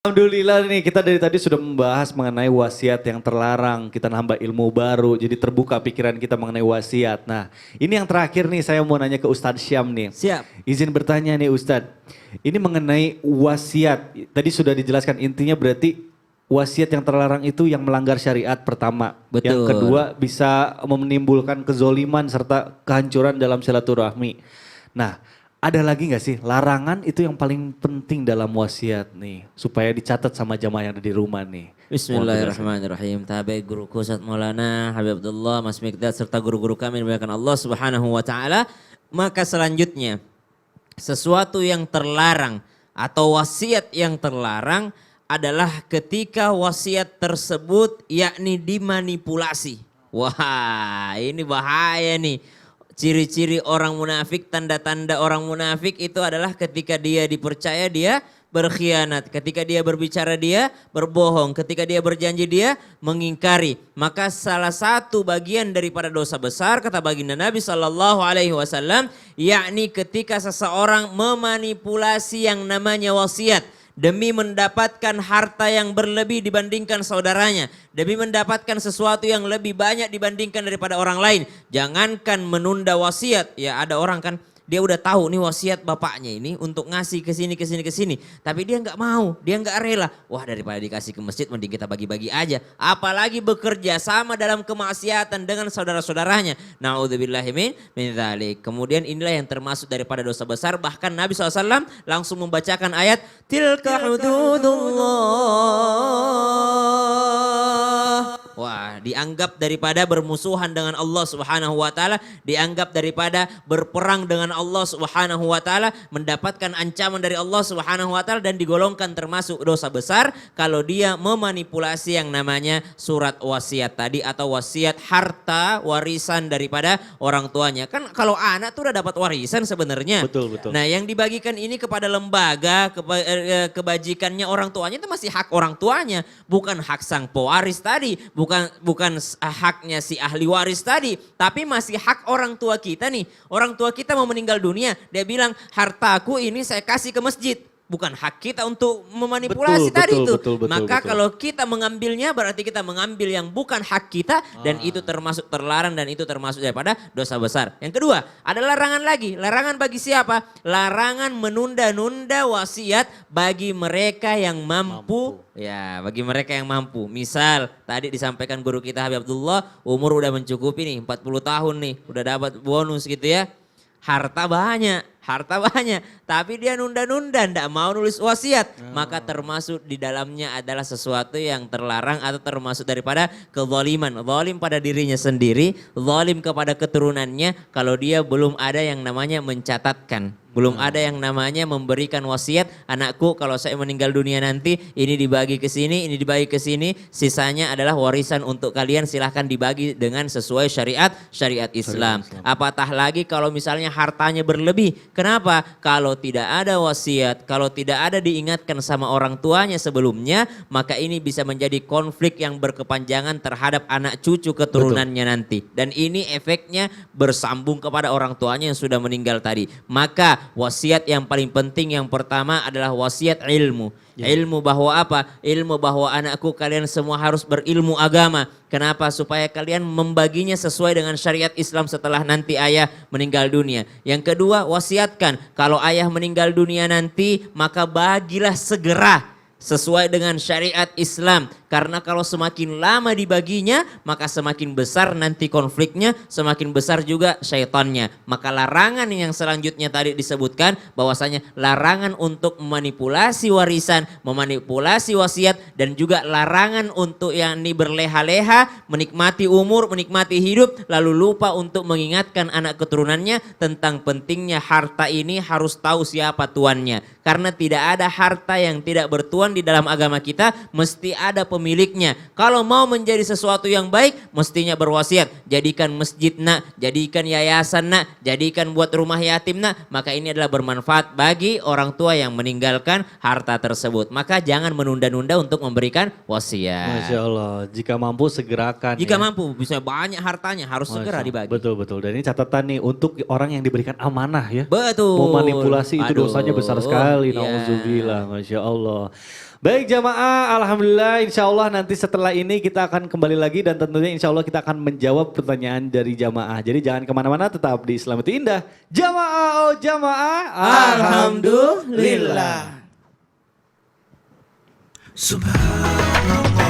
Alhamdulillah nih kita dari tadi sudah membahas mengenai wasiat yang terlarang. Kita nambah ilmu baru jadi terbuka pikiran kita mengenai wasiat. Nah ini yang terakhir nih saya mau nanya ke Ustadz Syam nih. Siap. Izin bertanya nih Ustadz. Ini mengenai wasiat. Tadi sudah dijelaskan intinya berarti wasiat yang terlarang itu yang melanggar syariat pertama. Betul. Yang kedua bisa menimbulkan kezoliman serta kehancuran dalam silaturahmi. Nah ada lagi gak sih larangan itu yang paling penting dalam wasiat nih. Supaya dicatat sama jamaah yang ada di rumah nih. Bismillahirrahmanirrahim. Tabai guruku Ustaz Maulana Habib Abdullah Mas Mikdad serta guru-guru kami dimuliakan Allah Subhanahu wa taala. Maka selanjutnya sesuatu yang terlarang atau wasiat yang terlarang adalah ketika wasiat tersebut yakni dimanipulasi. Wah, ini bahaya nih. Ciri-ciri orang munafik, tanda-tanda orang munafik itu adalah ketika dia dipercaya dia berkhianat. Ketika dia berbicara dia berbohong. Ketika dia berjanji dia mengingkari. Maka salah satu bagian daripada dosa besar kata baginda Nabi SAW. Yakni ketika seseorang memanipulasi yang namanya wasiat. Demi mendapatkan harta yang berlebih dibandingkan saudaranya. Demi mendapatkan sesuatu yang lebih banyak dibandingkan daripada orang lain. Jangankan menunda wasiat. Ya ada orang kan dia udah tahu nih wasiat bapaknya ini untuk ngasih ke sini ke sini ke sini. Tapi dia nggak mau, dia nggak rela. Wah daripada dikasih ke masjid mending kita bagi-bagi aja. Apalagi bekerja sama dalam kemaksiatan dengan saudara-saudaranya. Na'udzubillahi min dzalik. Kemudian inilah yang termasuk daripada dosa besar. Bahkan Nabi SAW langsung membacakan ayat tilka hududullah. Wah, dianggap daripada bermusuhan dengan Allah Subhanahu wa taala, dianggap daripada berperang dengan Allah Subhanahu wa taala, mendapatkan ancaman dari Allah Subhanahu wa taala dan digolongkan termasuk dosa besar kalau dia memanipulasi yang namanya surat wasiat tadi atau wasiat harta warisan daripada orang tuanya. Kan kalau anak tuh udah dapat warisan sebenarnya. Betul, betul. Nah, yang dibagikan ini kepada lembaga kebajikannya orang tuanya itu masih hak orang tuanya, bukan hak sang pewaris tadi. Bukan haknya si ahli waris tadi, tapi masih hak orang tua kita nih. Orang tua kita mau meninggal dunia, dia bilang hartaku ini saya kasih ke masjid. Bukan hak kita untuk memanipulasi tadi itu. Maka kalau kita mengambilnya berarti kita mengambil yang bukan hak kita dan itu termasuk terlarang dan itu termasuk daripada dosa besar. Yang kedua ada larangan lagi. Larangan bagi siapa? Larangan menunda-nunda wasiat bagi mereka yang mampu. Ya bagi mereka yang mampu. Misal tadi disampaikan guru kita Habib Abdullah umur udah mencukupi nih 40 tahun nih. Udah dapat bonus gitu ya. Harta banyak, tapi dia nunda-nunda, ndak mau nulis wasiat. Maka termasuk di dalamnya adalah sesuatu yang terlarang atau termasuk daripada kezaliman. Zalim pada dirinya sendiri, zalim kepada keturunannya kalau dia belum ada yang namanya mencatatkan. Belum ada yang namanya memberikan wasiat, anakku kalau saya meninggal dunia nanti ini dibagi ke sini, ini dibagi ke sini, sisanya adalah warisan untuk kalian silahkan dibagi dengan sesuai syariat Islam. Apatah lagi kalau misalnya hartanya berlebih. Kenapa? Kalau tidak ada wasiat, kalau tidak ada diingatkan sama orang tuanya sebelumnya, maka ini bisa menjadi konflik yang berkepanjangan terhadap anak cucu keturunannya nanti. Dan ini efeknya bersambung kepada orang tuanya yang sudah meninggal tadi. Maka wasiat yang paling penting yang pertama adalah wasiat ilmu. Ilmu bahwa apa? Ilmu bahwa anakku kalian semua harus berilmu agama. Kenapa? Supaya kalian membaginya sesuai dengan syariat Islam setelah nanti ayah meninggal dunia. Yang kedua wasiatkan kalau ayah meninggal dunia nanti maka bagilah segera sesuai dengan syariat Islam. Karena kalau semakin lama dibaginya, maka semakin besar nanti konfliknya, semakin besar juga syaitannya. Maka larangan yang selanjutnya tadi disebutkan bahwasanya larangan untuk memanipulasi warisan, memanipulasi wasiat, dan juga larangan untuk yang ini berleha-leha, menikmati umur, menikmati hidup, lalu lupa untuk mengingatkan anak keturunannya tentang pentingnya harta ini harus tahu siapa tuannya. Karena tidak ada harta yang tidak bertuan di dalam agama kita, mesti ada pemiliknya. Kalau mau menjadi sesuatu yang baik, mestinya berwasiat. Jadikan masjid nak, jadikan yayasan nak, jadikan buat rumah yatim nak. Maka ini adalah bermanfaat bagi orang tua yang meninggalkan harta tersebut. Maka jangan menunda-nunda untuk memberikan wasiat. Masya Allah, jika mampu segerakan. Jika mampu, bisa banyak hartanya harus segera dibagi. Betul. Dan ini catatan nih untuk orang yang diberikan amanah ya. Betul. Memanipulasi itu dosanya besar sekali. Iya. Nauzubillah, Masya Allah. Baik jamaah, alhamdulillah insya Allah nanti setelah ini kita akan kembali lagi dan tentunya insya Allah kita akan menjawab pertanyaan dari jamaah. Jadi jangan kemana-mana, tetap di Islam itu indah. Jamaah, oh jamaah, Alhamdulillah. Subhanallah.